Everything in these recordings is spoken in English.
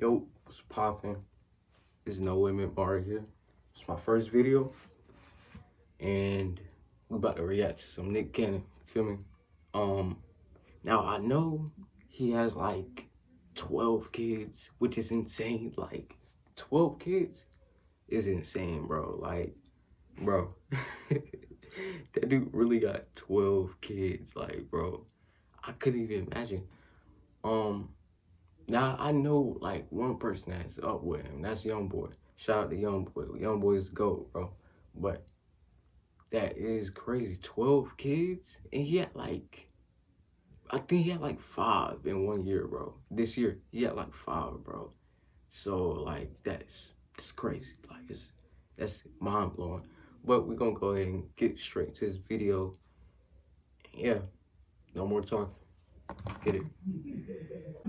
Yo, what's poppin'? It's No Limit Bar here. It's my first video, and we about to react to some Nick Cannon. Feel me? Now I know he has like 12 kids, which is insane. Like 12 kids is insane, bro. Like, bro, that dude really got 12 kids. Like, bro, I couldn't even imagine. Now I know like one person that's up with him. That's Young Boy. Shout out to Young Boy. Young Boy is the GOAT, bro. But that is crazy. 12 kids, and he had like, I think he had like 5 in 1 year, bro. This year he had like 5, bro. So like that's crazy. Like that's mind blowing. But we're gonna go ahead and get straight to this video. Yeah, no more talking. Let's get it.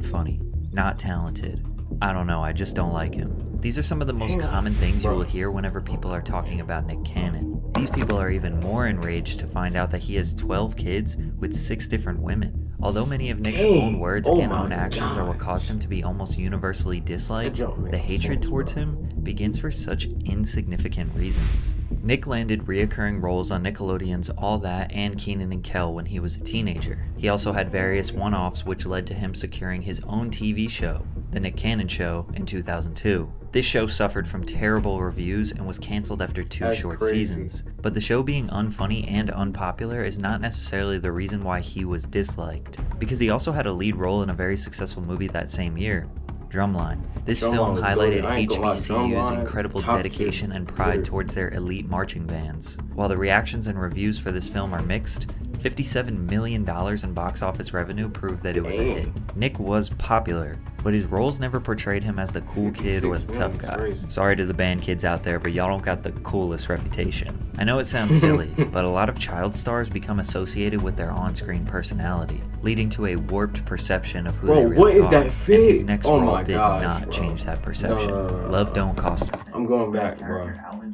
Funny, not talented. I don't know, I just don't like him. These are some of the most common things you will hear whenever people are talking about Nick Cannon. These people are even more enraged to find out that he has 12 kids with 6 different women. Although many of Nick's own words and own actions are what caused him to be almost universally disliked, the hatred towards him begins for such insignificant reasons. Nick landed reoccurring roles on Nickelodeon's All That and Kenan and Kel when he was a teenager. He also had various one-offs which led to him securing his own TV show, The Nick Cannon Show, in 2002. This show suffered from terrible reviews and was cancelled after 2 short seasons. But the show being unfunny and unpopular is not necessarily the reason why he was disliked, because he also had a lead role in a very successful movie that same year, Drumline. This film highlighted HBCU's incredible dedication and pride towards their elite marching bands. While the reactions and reviews for this film are mixed, $57 million in box office revenue proved that it was a hit. Nick was popular, but his roles never portrayed him as the cool kid or the tough guy. Sorry to the band kids out there, but y'all don't got the coolest reputation. I know it sounds silly, but a lot of child stars become associated with their on-screen personality, leading to a warped perception of who they really are. And his next role did not change that perception. Love don't cost. I'm going back, bro.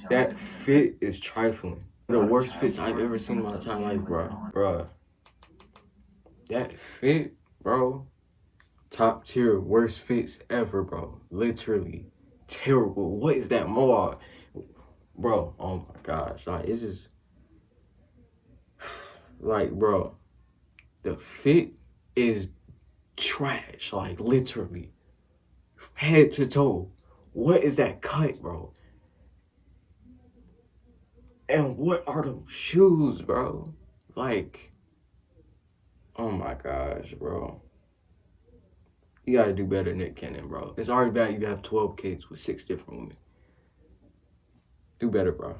That fit is trifling. The worst fits I've ever seen in my entire life, bro. That fit, bro. Top tier, worst fits ever, bro. Literally terrible. What is that mohawk, bro? Oh my gosh, like it's just like, bro, the fit is trash. Like literally, head to toe. What is that cut, bro? And what are those shoes, bro? Like, oh my gosh, bro. You gotta do better, Nick Cannon, bro. It's already bad you have 12 kids with 6 different women. Do better, bro.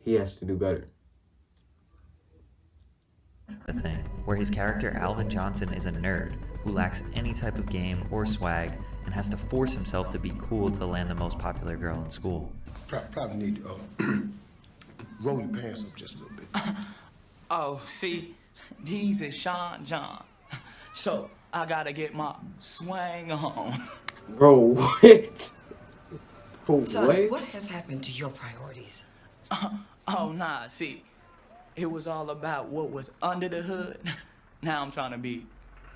He has to do better. The thing, where his character Alvin Johnson is a nerd who lacks any type of game or swag and has to force himself to be cool to land the most popular girl in school. Probably need to roll your pants up just a little bit. Oh, see, these is Sean John. So I gotta get my swang on. Bro, what? Son, what has happened to your priorities? Oh, nah, see, it was all about what was under the hood. Now I'm trying to be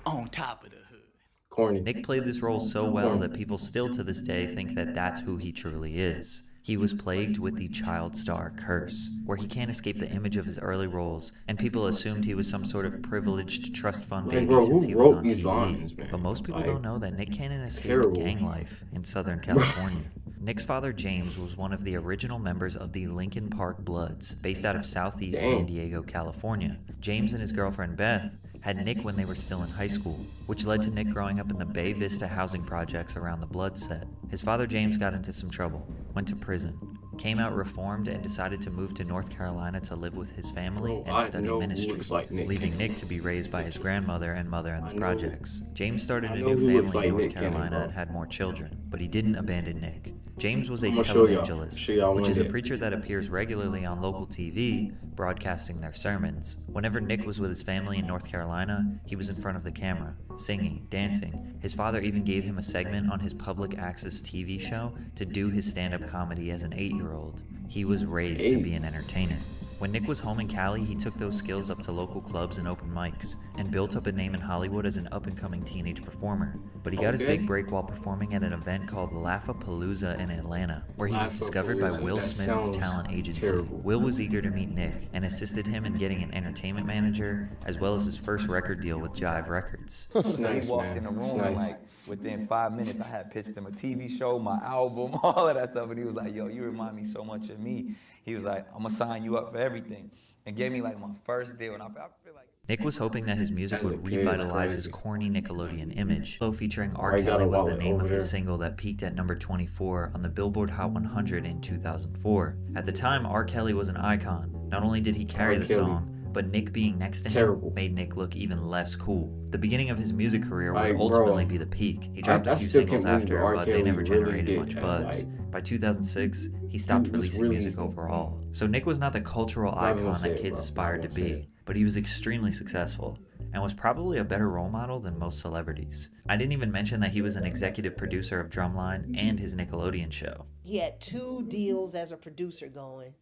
on top of the hood. Corny. Nick played this role so well that people still to this day think that that's who he truly is. He was plagued with the child star curse, where he can't escape the image of his early roles, and people assumed he was some sort of privileged trust fund baby since he was on TV. But most people don't know that Nick Cannon escaped gang life in Southern California. Nick's father, James, was one of the original members of the Lincoln Park Bloods, based out of Southeast San Diego, California. James and his girlfriend, Beth, had Nick when they were still in high school, which led to Nick growing up in the Bay Vista housing projects around the Blood set. His father, James, got into some trouble, went to prison, came out reformed, and decided to move to North Carolina to live with his family and study ministry, leaving Nick to be raised by his grandmother and mother in the projects. James started a new family in North Carolina and had more children, but he didn't abandon Nick. James was a televangelist, which is a preacher that appears regularly on local TV, broadcasting their sermons. Whenever Nick was with his family in North Carolina, he was in front of the camera, singing, dancing. His father even gave him a segment on his public access TV show to do his stand-up comedy as an 8-year-old. He was raised to be an entertainer. When Nick was home in Cali, he took those skills up to local clubs and open mics, and built up a name in Hollywood as an up-and-coming teenage performer. But he got his big break while performing at an event called Laugh-A-Palooza in Atlanta, where he was discovered by Will Smith's talent agency. Terrible. Will was eager to meet Nick, and assisted him in getting an entertainment manager, as well as his first record deal with Jive Records. So Nice, he walked man. in the room Nice. and like within 5 minutes I had pitched him a TV show, my album, all of that stuff, and he was like, yo, you remind me so much of me. He was like, I'm gonna sign you up for everything, and gave me like my first deal, and I feel like Nick was hoping that his music would revitalize his corny Nickelodeon image. Flow featuring R. Why you got Kelly a was the wallet name over of his there? single that peaked at number 24 on the Billboard Hot 100 in 2004. At the time, R. Kelly was an icon. Not only did he carry R. the Kelly. song, but Nick being next to him Terrible. made Nick look even less cool. The beginning of his music career would Like, bro, ultimately be the peak. He dropped I a few still singles can't believe after, R. but they Kelly never really generated did much that, buzz. like, By 2006, he stopped he was releasing really- music overall. So Nick was not the cultural Not gonna icon say that it, kids bro. aspired to Not gonna say be, it. but he was extremely successful, and was probably a better role model than most celebrities. I didn't even mention that he was an executive producer of Drumline and his Nickelodeon show. He had 2 deals as a producer going.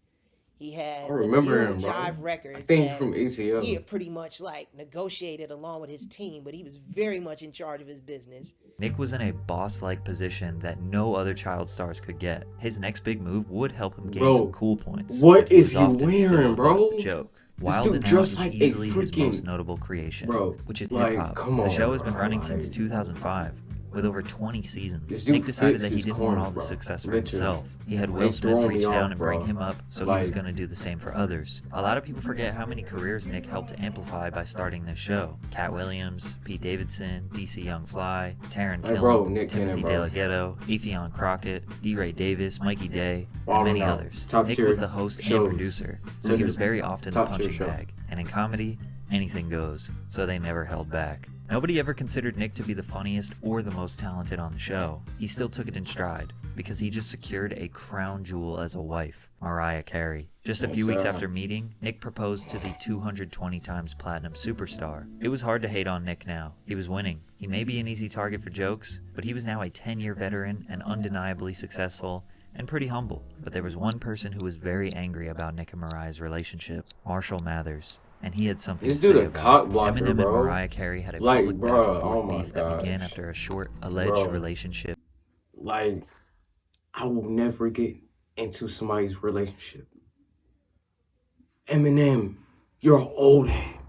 He had I remember a deal him, with bro. Jive Records I think that from ATL. he had pretty much like negotiated along with his team, but he was very much in charge of his business. Nick was in a boss-like position that no other child stars could get. His next big move would help him gain Bro, some cool points. what but he is was he often still wearing, a bro? bit of a joke. Wild dude and Out dressed is like a easily his freaking- most notable creation, Bro, which is like, hip-hop. come The on, show has been bro, running like- since 2005. With over 20 seasons, This dude Nick decided fits that he his didn't want corner, all the bro. success for Literally. himself. He had They Will Smith throwing reach me down off, and bring bro. him up, so he was Like- going to do the same for others. A lot of people forget how many careers Nick helped to amplify by starting this show. Cat Williams, Pete Davidson, DC Young Fly, Taron Hey, bro, Killam, Nick Timothy Cannon, bro. De La Ghetto, Effion Crockett, D. Ray Davis, Mikey Day, All and many them out. others. Top Nick tier was the host and shows. producer, so he was very often the Top tier punching show. bag. And in comedy, anything goes, so they never held back. Nobody ever considered Nick to be the funniest or the most talented on the show. He still took it in stride, because he just secured a crown jewel as a wife, Mariah Carey. Just a few weeks after meeting, Nick proposed to the 220 times platinum superstar. It was hard to hate on Nick now. He was winning. He may be an easy target for jokes, but he was now a 10-year veteran and undeniably successful, and pretty humble. But there was one person who was very angry about Nick and Mariah's relationship, Marshall Mathers. And he had something This to dude say a about cock it. blocker, Eminem and bro. Mariah Carey had a Like, public bro, back and oh forth my beef that began gosh. after a short alleged Bro. relationship. Like, I will never get into somebody's relationship. Eminem, you're an old head.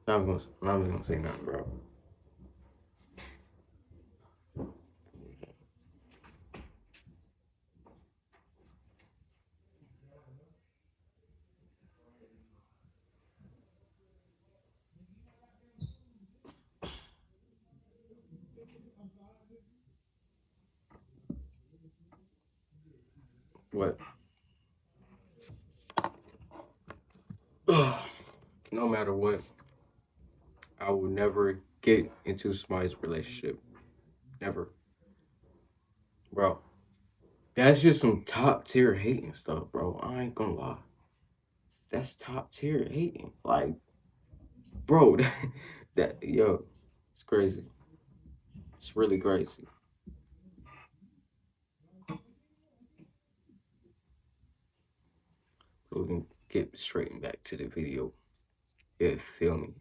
I'm not gonna say nothing, bro. What? No matter what, I will never get into somebody's relationship. Never. Bro, that's just some top tier hating stuff, bro. I ain't gonna lie. That's top tier hating. Like, bro, yo, it's crazy. It's really crazy. We can get straight back to the video. Yeah, feel me.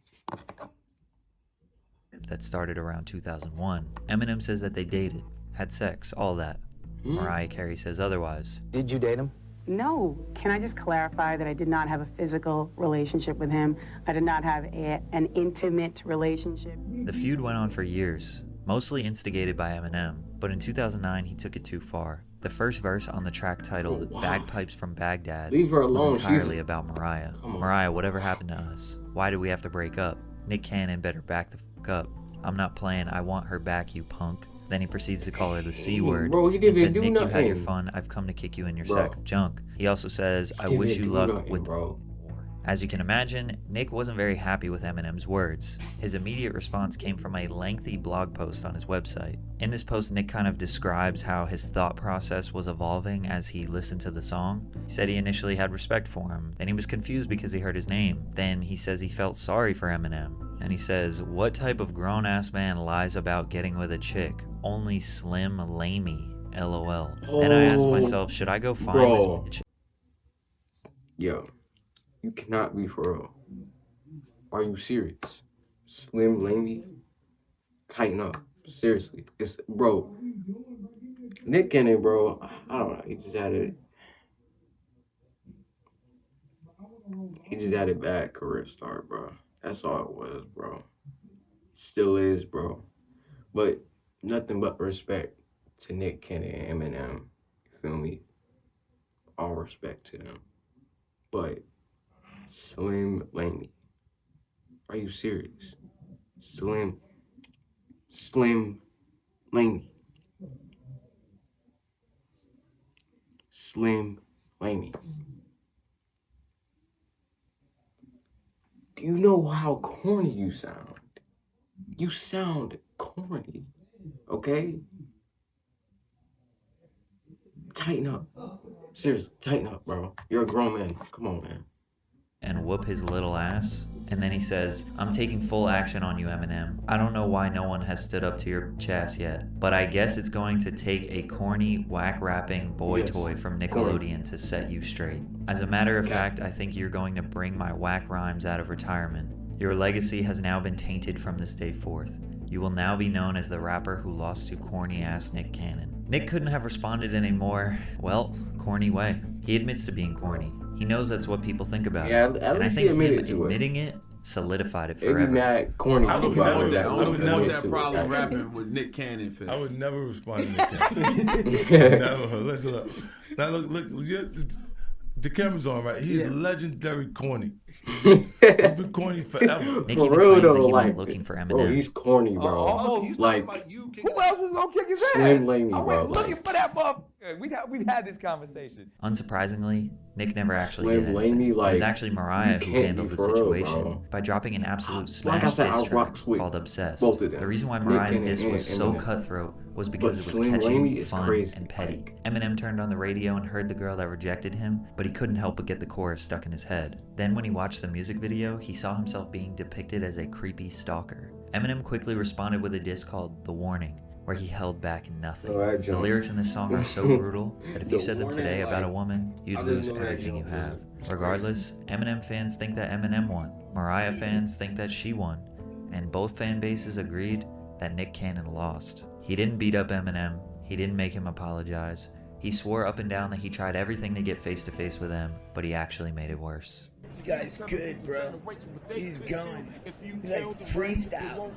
That started around 2001. Eminem says that they dated, had sex, all that. Mariah Carey says otherwise. Did you date him? No. Can I just clarify that I did not have a physical relationship with him? I did not have an intimate relationship. The feud went on for years, mostly instigated by Eminem, but in 2009 he took it too far. The first verse on the track titled Oh, wow. Bagpipes from Baghdad Leave her was alone. entirely She's- about Mariah. Come on. Mariah, whatever happened to us? Why did we have to break up? Nick Cannon better back the fuck up. I'm not playing, I want her back, you punk. Then he proceeds to call her the C word. Bro, he and didn't said, do Nick, you had your nothing. fun, I've come to kick you in your Bro. sack of junk. He also says, I Didn't wish you do luck nothing, with bro. As you can imagine, Nick wasn't very happy with Eminem's words. His immediate response came from a lengthy blog post on his website. In this post, Nick kind of describes how his thought process was evolving as he listened to the song. He said he initially had respect for him, then he was confused because he heard his name. Then he says he felt sorry for Eminem. And he says, what type of grown-ass man lies about getting with a chick? Only Slim Lamey, LOL. Then I asked myself, should I go find this Bro. bitch? Yo, you cannot be for real. Are you serious? Slim Laney, tighten up. Seriously, it's bro. Nick Cannon, bro. I don't know. He just had it. He just had a bad career start, bro. That's all it was, bro. Still is, bro. But nothing but respect to Nick Cannon and Eminem. You feel me? All respect to them. But Slim Laney, are you serious? Slim Laney. Slim Laney. Do you know how corny you sound? You sound corny, okay? Tighten up. Seriously, tighten up, bro. You're a grown man. Come on, man. And whoop his little ass. And then he says, I'm taking full action on you, Eminem. I don't know why no one has stood up to your chest yet, but I guess it's going to take a corny, whack-rapping boy toy from Nickelodeon to set you straight. As a matter of fact, I think you're going to bring my whack rhymes out of retirement. Your legacy has now been tainted from this day forth. You will now be known as the rapper who lost to corny-ass Nick Cannon. Nick couldn't have responded in a more, well, corny way. He admits to being corny. He knows that's what people think about him. And I think him admitting it solidified it forever. Maybe mad corny. I would never that problem rapping with Nick Cannon. Fist. I would never respond to Nick Cannon. Never. Listen up. Now look. The camera's on, right? He's legendary corny. He's been corny forever. Nick even claims that he went looking for Eminem. Bro, he's corny, bro. Like, who else was gonna kick his ass? Slim Laney, I bro. went looking for that motherfucker. We'd had this conversation. Unsurprisingly, Nick never actually Slim did anything. Laney, It was like, actually Mariah who handled the situation by dropping an absolute smash diss track called Obsessed. The reason why Mariah's diss was so cutthroat was because it was catchy, fun, and petty. Eminem turned on the radio and heard the girl that rejected him, but he couldn't help but get the chorus stuck in his head. Then when he watched the music video, he saw himself being depicted as a creepy stalker. Eminem quickly responded with a diss called The Warning, where he held back nothing. The lyrics in this song are so brutal that if you said them today about a woman, you'd lose everything you have. Regardless, Eminem fans think that Eminem won, Mariah fans think that she won, and both fan bases agreed that Nick Cannon lost. He didn't beat up Eminem, he didn't make him apologize. He swore up and down that he tried everything to get face to face with him, but he actually made it worse. This guy's good, bro. He's going. He's like freestyle.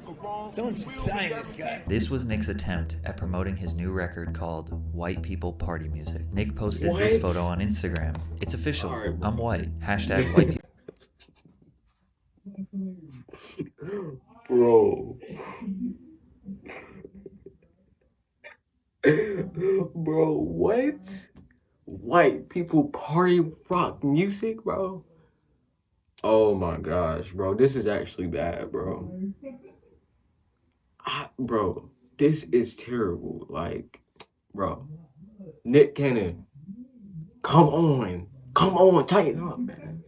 Someone should sign this guy. This was Nick's attempt at promoting his new record called White People Party Music. Nick posted this photo on Instagram. It's official. I'm white. Hashtag white people. Bro. Bro, what? White people party rock music, bro? Oh my gosh, bro. This is actually bad, bro. Bro, this is terrible. Like, bro. Nick Cannon. Come on, tighten up, man.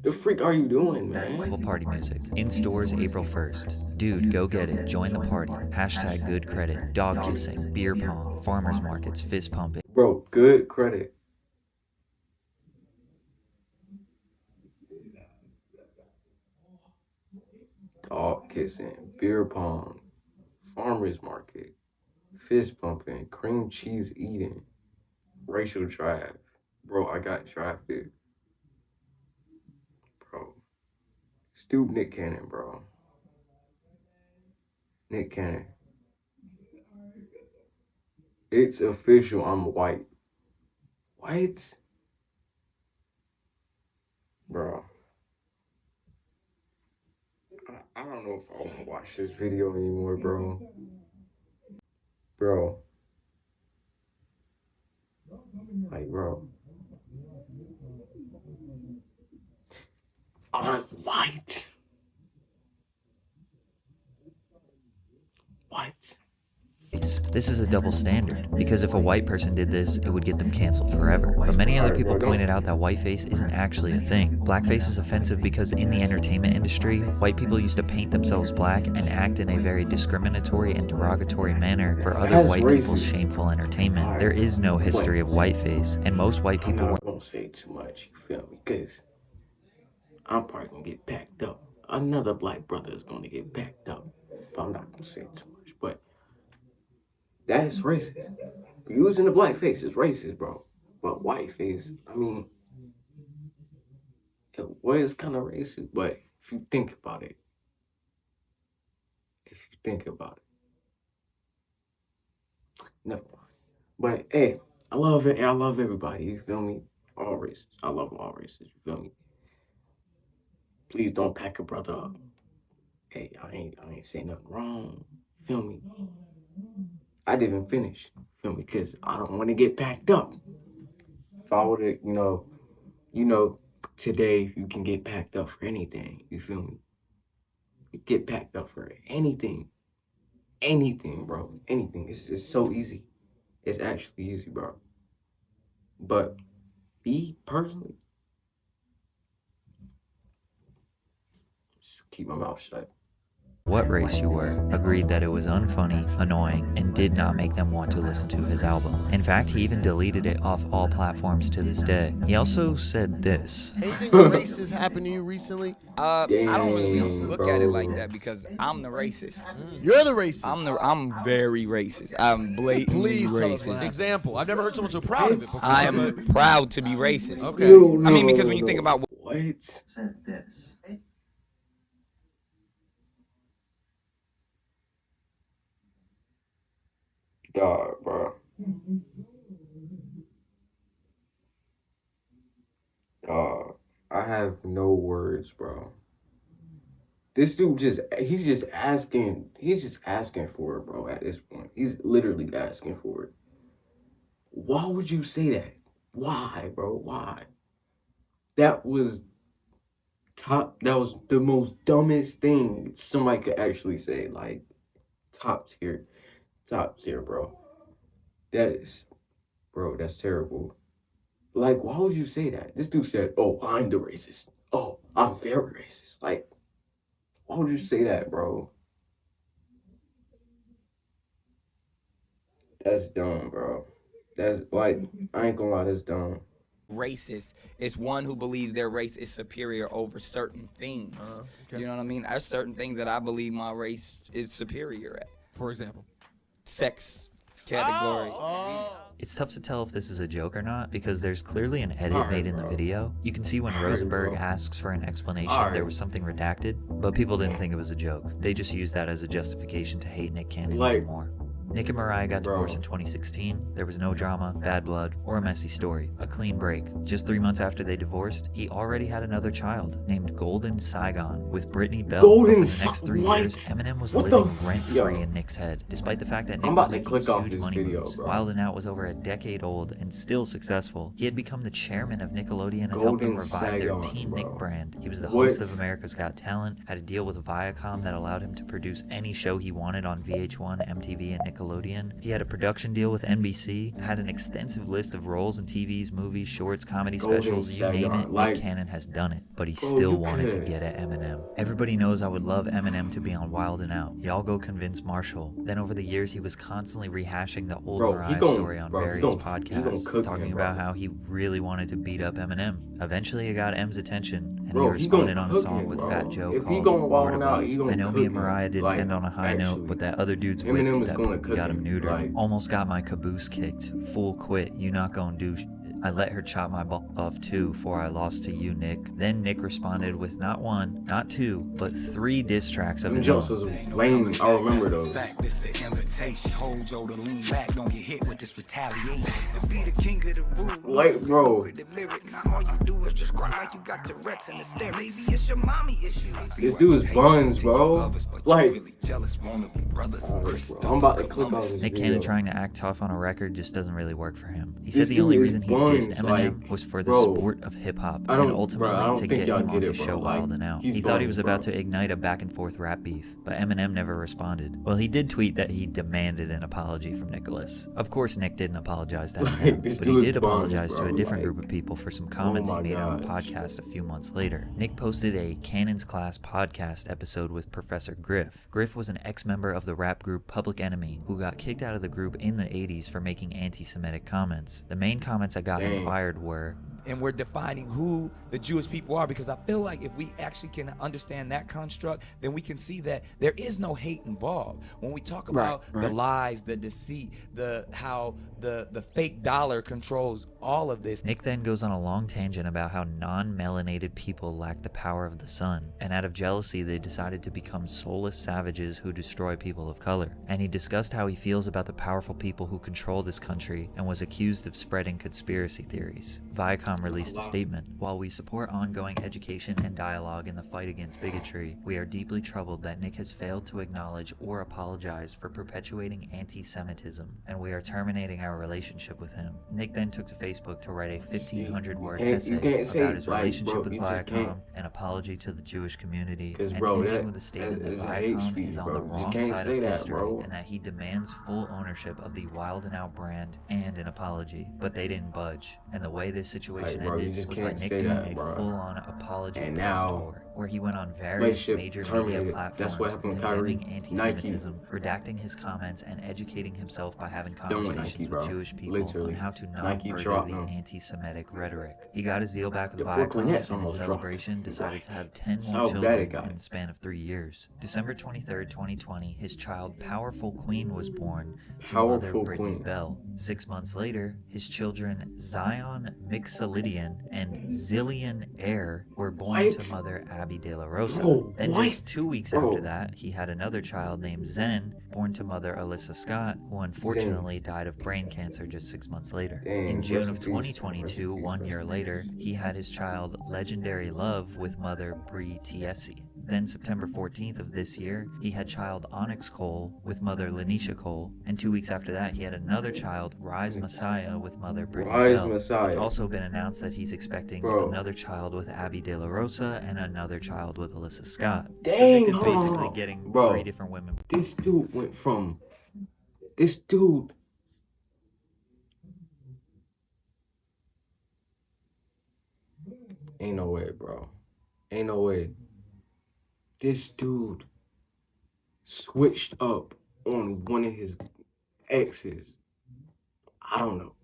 The freak are you doing, man? Party music. In stores April 1st. Dude, go get it. Join the party. Hashtag good credit. Dog kissing. Beer pong. Farmers markets. Fist pumping. Bro, good credit. Dog kissing. Beer pong. Farmers market. Fist pumping. Cream cheese eating. Racial draft. Bro, I got drafted. Bro. Stupid Nick Cannon, bro. Nick Cannon. It's official, I'm white. What? Bro. I don't know if I want to watch this video anymore, bro. Bro. Like, bro. I'm white. What? This is a double standard, because if a white person did this, it would get them canceled forever. But many other people pointed out that whiteface isn't actually a thing. Blackface is offensive because in the entertainment industry, white people used to paint themselves black and act in a very discriminatory and derogatory manner for other white people's shameful entertainment. There is no history of whiteface, and most white people were gonna say too much, you feel me? Because I'm probably gonna get packed up. Another black brother is gonna get packed up. But I'm not gonna say too much. But that's racist. Using the black face is racist, bro. But white face, I mean, it was kind of racist. But if you think about it, never mind. But hey, I love it. I love everybody. You feel me? All races. I love all races. You feel me? Please don't pack a brother up. Hey, I ain't saying nothing wrong. Feel me? I didn't finish. Feel me? Because I don't want to get packed up. If I would have, today you can get packed up for anything. You feel me? You get packed up for anything. Anything, bro. Anything. It's so easy. It's actually easy, bro. But me personally, just keep my mouth shut. What race you were, agreed that it was unfunny, annoying, and did not make them want to listen to his album. In fact, he even deleted it off all platforms to this day. He also said this. Anything racist happened to you recently? I don't really look at it like that because I'm the racist. You're the racist. I'm very racist. I'm blatantly racist. Example. I've never heard someone so proud of it before. I am proud to be racist. Okay. I mean, because when you think about what said this. God, bro. I have no words, bro. This dude he's just asking for it, bro, at this point. He's literally asking for it. Why would you say that? Why, bro? Why? That was the most dumbest thing somebody could actually say. Like, top tier, bro. That's terrible. Like, why would you say that? This dude said, oh, I'm the racist. Oh, I'm very racist. Like, why would you say that, bro? That's dumb, bro. That's, like, I ain't gonna lie, that's dumb. Racist is one who believes their race is superior over certain things. Okay. You know what I mean? There's certain things that I believe my race is superior at. For example? Sex category. It's tough to tell if this is a joke or not because there's clearly an edit made in the video. You can see when Rosenberg asks for an explanation there was something redacted, but people didn't think it was a joke. They just used that as a justification to hate Nick Cannon even more. Nick and Mariah got divorced in 2016. There was no drama, bad blood, or a messy story. A clean break. Just 3 months after they divorced, he already had another child named Golden Saigon with Brittany Bell. For the next 3 years, Eminem was living rent-free in Nick's head, despite the fact that Nick was making huge money moves. Wild 'N Out was over a decade old and still successful. He had become the chairman of Nickelodeon and helped them revive their Teen Nick brand. He was the host of America's Got Talent, had a deal with Viacom that allowed him to produce any show he wanted on VH1, MTV, and Nickelodeon. He had a production deal with NBC, had an extensive list of roles in TVs, movies, shorts, comedy specials, you name it. Nick Cannon has done it, but he still wanted to get at Eminem. Everybody knows I would love Eminem to be on Wild 'N Out. Y'all go convince Marshall. Then over the years, he was constantly rehashing the old Mariah story on various podcasts, talking about how he really wanted to beat up Eminem. Eventually, it got M's attention, and he responded on a song with Fat Joe called Lord Above. I know me and Mariah didn't end on a high note, but that other dude's whipped that got him neutered. Almost got my caboose kicked. Full quit. You not gonna do shit. I let her chop my ball off too before I lost to you, Nick. Then Nick responded with not one, not two, but 3 diss tracks of his own. Lame. I remember those. Like, bro. This dude's buns, bro. Like, I'm about to click on this Nick video. Cannon trying to act tough on a record just doesn't really work for him. He said the only reason he dissed Eminem was for the sport of hip-hop and ultimately to get him on his show Wild 'N Out. He thought he was about to ignite a back-and-forth rap beef, but Eminem never responded. Well, he did tweet that he demanded an apology from Nicholas. Of course, Nick didn't apologize to Eminem, but he did apologize to a different group of people for some comments he made on a podcast a few months later. Nick posted a Cannon's Class podcast episode with Professor Griff. Griff was an ex-member of the rap group Public Enemy who got kicked out of the group in the 80s for making anti-Semitic comments. The main comments that got him fired were, and we're defining who the Jewish people are, because I feel like if we actually can understand that construct, then we can see that there is no hate involved. When we talk about the lies, the deceit, how the fake dollar controls all of this. Nick then goes on a long tangent about how non-melanated people lack the power of the sun, and out of jealousy they decided to become soulless savages who destroy people of color. And he discussed how he feels about the powerful people who control this country and was accused of spreading conspiracy theories. Viacom released a statement: "While we support ongoing education and dialogue in the fight against bigotry, we are deeply troubled that Nick has failed to acknowledge or apologize for perpetuating anti-Semitism, and we are terminating our relationship with him." Nick then took to Facebook to write a 1,500-word essay about his relationship with Viacom, an apology to the Jewish community, and ending with a statement that Viacom is on the wrong side of history and that he demands full ownership of the Wild 'N Out brand and an apology. But they didn't budge, and the way this situation ended was by Nick doing a full-on apology press tour, where he went on various major media platforms condemning anti-Semitism, redacting his comments, and educating himself by having conversations with Jewish people on how to not further the anti-Semitic rhetoric. He got his deal back with Viacom, and in celebration decided to have 10 more children in the span of 3 years. December 23rd, 2020, his child Powerful Queen was born to mother Brittany Bell. 6 months later, his children Zion Mixolydian and Zillion Air were born to mother Abby De La Rosa. Then just 2 weeks after that, he had another child named Zen, born to mother Alyssa Scott, who unfortunately died of brain cancer just 6 months later. In June of 2022, 1 year later, he had his child Legendary Love with mother Bree Tiesi. Then September 14th of this year, he had child Onyx Cole with mother Lanisha Cole, and 2 weeks after that, he had another child, Rise Messiah, with mother Brittany Bell. It's also been announced that he's expecting another child with Abby De La Rosa and another child with Alyssa Scott. So Nick is basically getting 3 different women. This dude went from... This dude... Ain't no way, bro. Ain't no way. This dude switched up on one of his exes. I don't know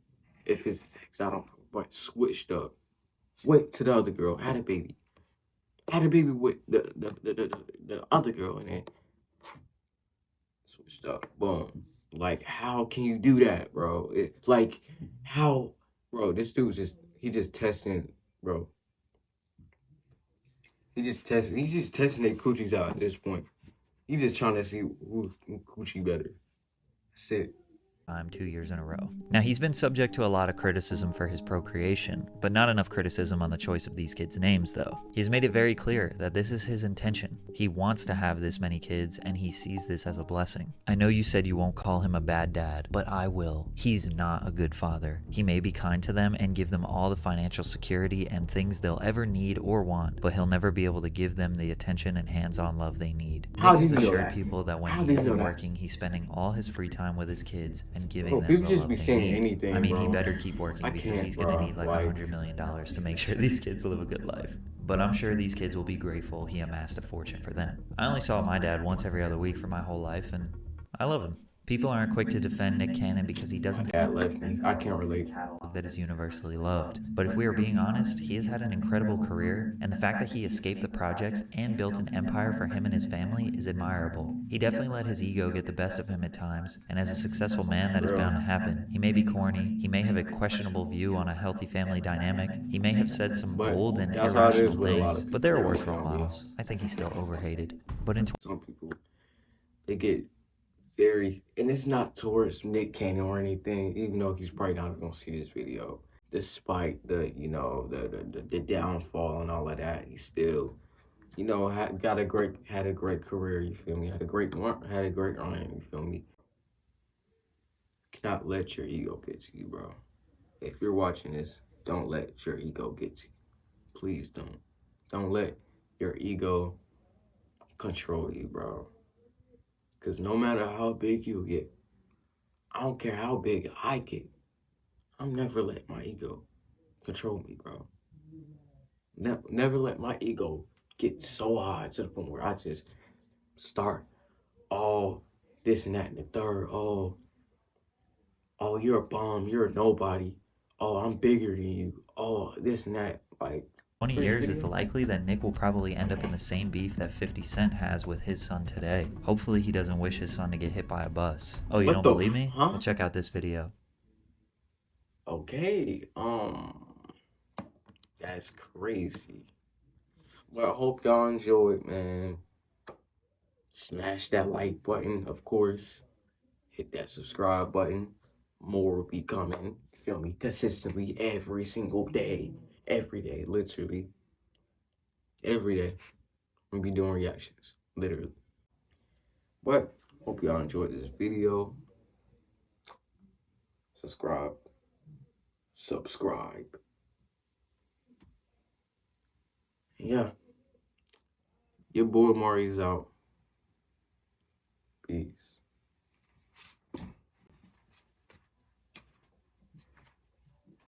if it's his ex, I don't know, but switched up. Went to the other girl, had a baby. Had a baby with the other girl, and then switched up. Boom. Like, how can you do that, bro? It's like, how, bro, this dude's just testing, bro. He's just testing their coochies out at this point. He's just trying to see who coochie better. That's it. 2 years in a row. Now, he's been subject to a lot of criticism for his procreation, but not enough criticism on the choice of these kids' names, though. He's made it very clear that this is his intention. He wants to have this many kids, and he sees this as a blessing. I know you said you won't call him a bad dad, but I will. He's not a good father. He may be kind to them and give them all the financial security and things they'll ever need or want, but he'll never be able to give them the attention and hands-on love they need. Nick has assured people that when he isn't working, he's spending all his free time with his kids and giving them the love they need. Anything, I mean, bro. he better keep working because he's gonna need like $100 million to make sure these kids live a good life. But I'm sure these kids will be grateful he amassed a fortune for them. I only saw my dad once every other week for my whole life, and I love him. People aren't quick to defend Nick Cannon because he doesn't have lessons. I can't relate. That is universally loved. But if we are being honest, he has had an incredible career, and the fact that he escaped the projects and built an empire for him and his family is admirable. He definitely let his ego get the best of him at times, and as a successful man, that is bound to happen. He may be corny, he may have a questionable view on a healthy family dynamic, he may have said some bold and irrational things, but there are worse role models. I think he's still overhated. But in some people, they get very, and it's not towards Nick Cannon or anything, even though he's probably not gonna see this video. Despite the, you know, the downfall and all of that, he still, you know, had a great career. You feel me? Had a great run. You feel me? Cannot let your ego get to you, bro. If you're watching this, don't let your ego get to you. Please don't. Don't let your ego control you, bro. Because no matter how big you get, I don't care how big I get, I'm never let my ego control me, bro. Never let my ego get so high to the point where I just start all this and that and the third. Oh, you're a bum, you're a nobody. oh, I'm bigger than you. Oh, this and that. Like, 20 years, it's likely that Nick will probably end up in the same beef that 50 Cent has with his son today. Hopefully he doesn't wish his son to get hit by a bus. Oh, you don't believe me? Huh? Well, check out this video. Okay, that's crazy. Well, I hope y'all enjoyed, man. Smash that like button, of course. Hit that subscribe button. More will be coming. Feel me? Consistently every single day. Every day, literally. Every day. We'll be doing reactions. Literally. But hope y'all enjoyed this video. Subscribe. Yeah. Your boy Mari's out.